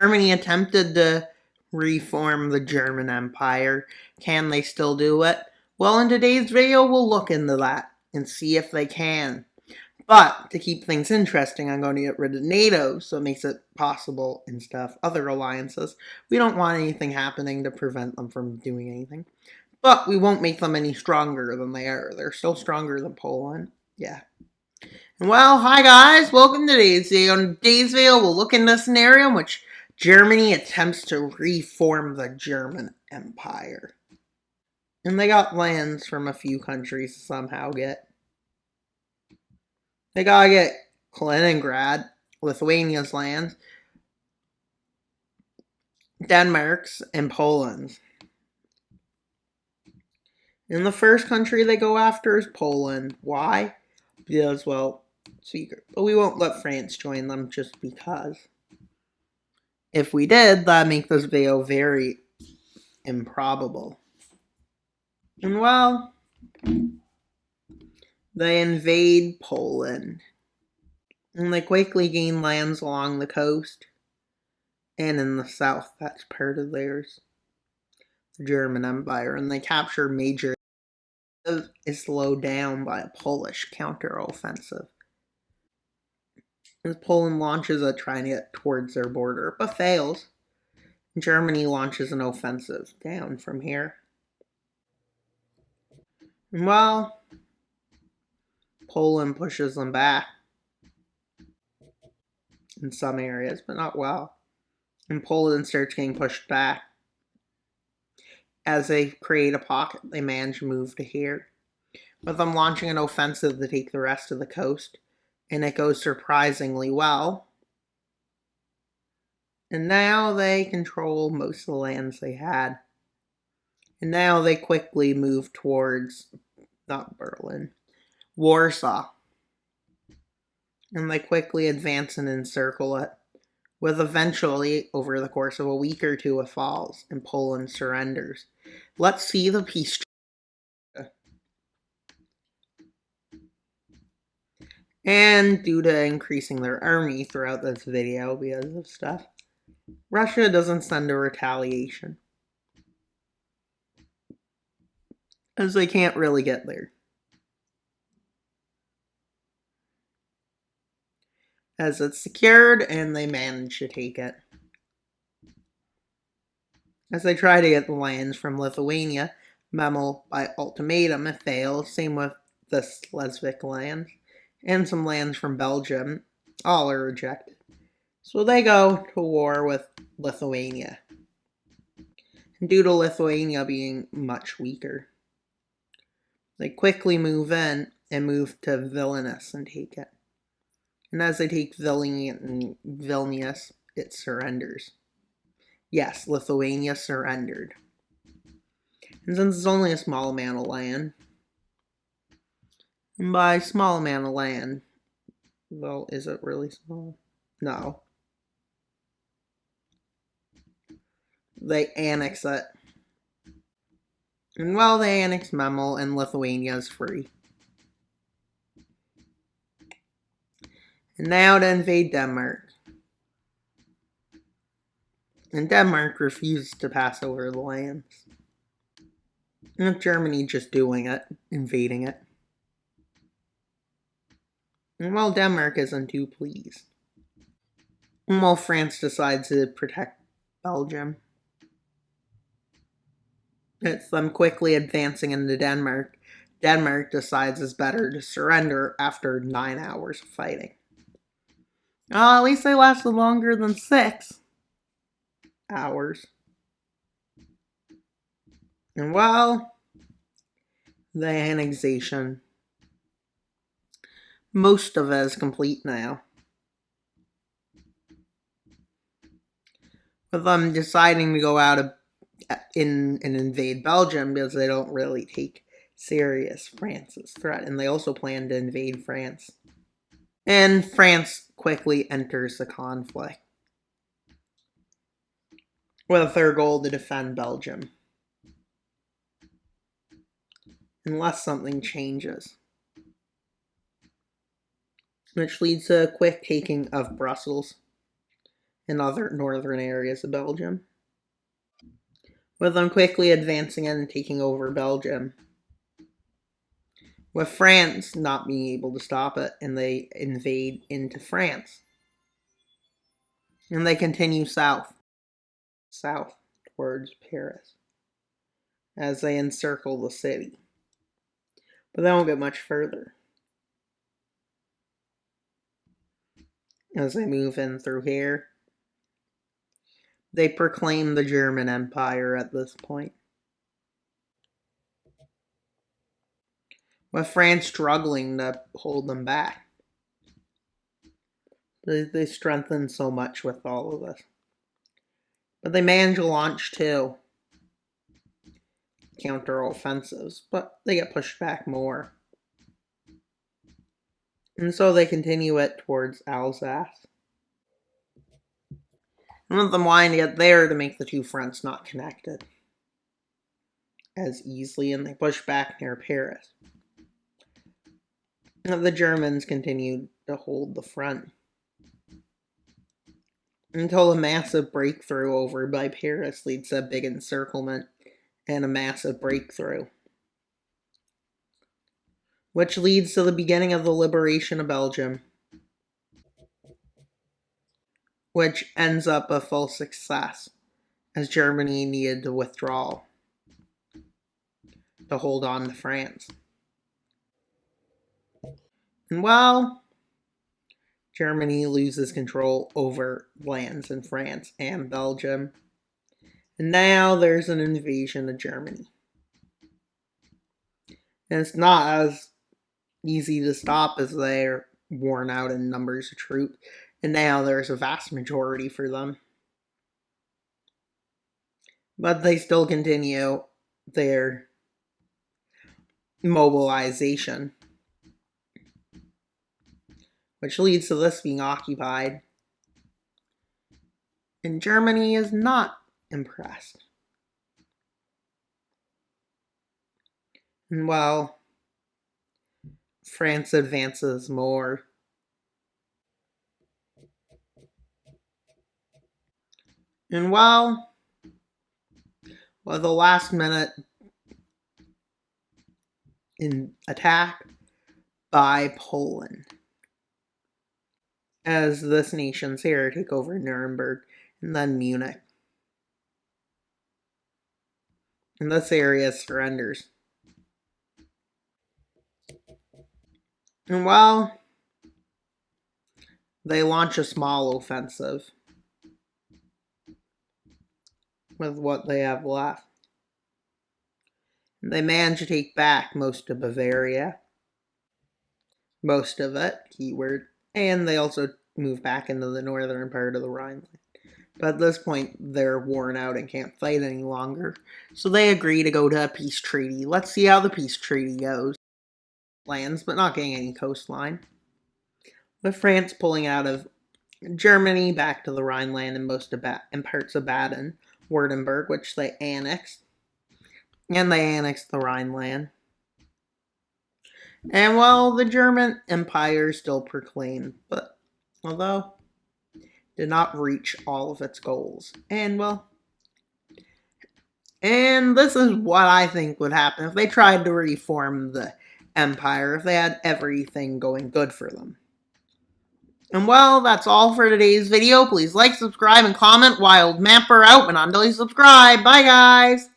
Germany attempted to reform the German Empire. Can they still do it? Well, in today's video, we'll look into that and see if they can. But to keep things interesting, I'm going to get rid of NATO, so it makes it possible and stuff. Other alliances. We don't want anything happening to prevent them from doing anything. But we won't make them any stronger than they are. They're still stronger than Poland. Yeah. Well, hi guys, welcome to today's video. In today's video, we'll look into a scenario in which Germany attempts to reform the German Empire. And they got lands from a few countries to somehow get. They gotta get Kaliningrad, Lithuania's lands, Denmark's, and Poland's. And the first country they go after is Poland. Why? Because, well, secret. But we won't let France join them just because. If we did, that'd make this video very improbable. And well, they invade Poland. And they quickly gain lands along the coast. And in the south, that's part of theirs. The German Empire. And they capture major. Is slowed down by a Polish counteroffensive. As Poland launches a trying to get towards their border, but fails. Germany launches an offensive down from here. And well, Poland pushes them back in some areas, but not well. And Poland starts getting pushed back. As they create a pocket, they manage to move to here, with them launching an offensive to take the rest of the coast. And it goes surprisingly well. And now they control most of the lands they had. And now they quickly move towards, not Berlin, Warsaw. And they quickly advance and encircle it, with eventually, over the course of a week or two, it falls, and Poland surrenders. Let's see the peace treaty. And due to increasing their army throughout this video because of stuff, Russia doesn't send a retaliation, as they can't really get there. As it's secured, and they manage to take it. As they try to get the lands from Lithuania, Memel by ultimatum, it fails. Same with the Schleswig lands. And some lands from Belgium. All are rejected. So they go to war with Lithuania. And due to Lithuania being much weaker, they quickly move in and move to Vilnius and take it. And as they take Vilnius, it surrenders. Yes, Lithuania surrendered. And since it's only a small amount of land, and by small amount of land, well, is it really small? No. They annex it. And well, they annex Memel, and Lithuania is free. And now to invade Denmark. And Denmark refuses to pass over the lands. And Germany just doing it, invading it. And well, Denmark isn't too pleased. And well, France decides to protect Belgium. It's them quickly advancing into Denmark. Denmark decides it's better to surrender after 9 hours of fighting. At least they lasted longer than 6 hours. And well, the annexation, most of it is complete now. With them deciding to go out and invade Belgium because they don't really take serious France's threat. And they also plan to invade France. And France quickly enters the conflict, with their goal to defend Belgium. Unless something changes. Which leads to a quick taking of Brussels. in other northern areas of Belgium, with them quickly advancing in and taking over Belgium, with France not being able to stop it, and they invade into France. And they continue south towards Paris, as they encircle the city. But they don't get much further. As they move in through here, they proclaim the German Empire at this point, with France struggling to hold them back. They strengthen so much with all of this. But they manage to launch two counter-offensives, but they get pushed back more. And so they continue it towards Alsace. One of them wanting to get there to make the two fronts not connected as easily, and they push back near Paris. And the Germans continued to hold the front until a massive breakthrough over by Paris leads to a big encirclement and a massive breakthrough, which leads to the beginning of the liberation of Belgium, which ends up a full success, as Germany needed to withdraw to hold on to France. And while Germany loses control over lands in France and Belgium, and now there's an invasion of Germany. And it's not as easy to stop as they're worn out in numbers of troops, and now there's a vast majority for them. But they still continue their mobilization, which leads to this being occupied. And Germany is not impressed. And while France advances more, and while the last minute in attack by Poland, as this nation's here take over Nuremberg and then Munich. And this area surrenders. And while they launch a small offensive with what they have left, they manage to take back most of Bavaria. Most of it, keyword. And they also move back into the northern part of the Rhineland. But at this point, they're worn out and can't fight any longer. So they agree to go to a peace treaty. Let's see how the peace treaty goes. Lands, but not getting any coastline. With France pulling out of Germany back to the Rhineland and parts of Baden, Württemberg, which they annexed. And they annexed the Rhineland. And while the German Empire still proclaimed, but although did not reach all of its goals. And this is what I think would happen if they tried to reform the empire, if they had everything going good for them. And that's all for today's video. Please like, subscribe, and comment. Wild Mapper out, and until you subscribe. Bye, guys!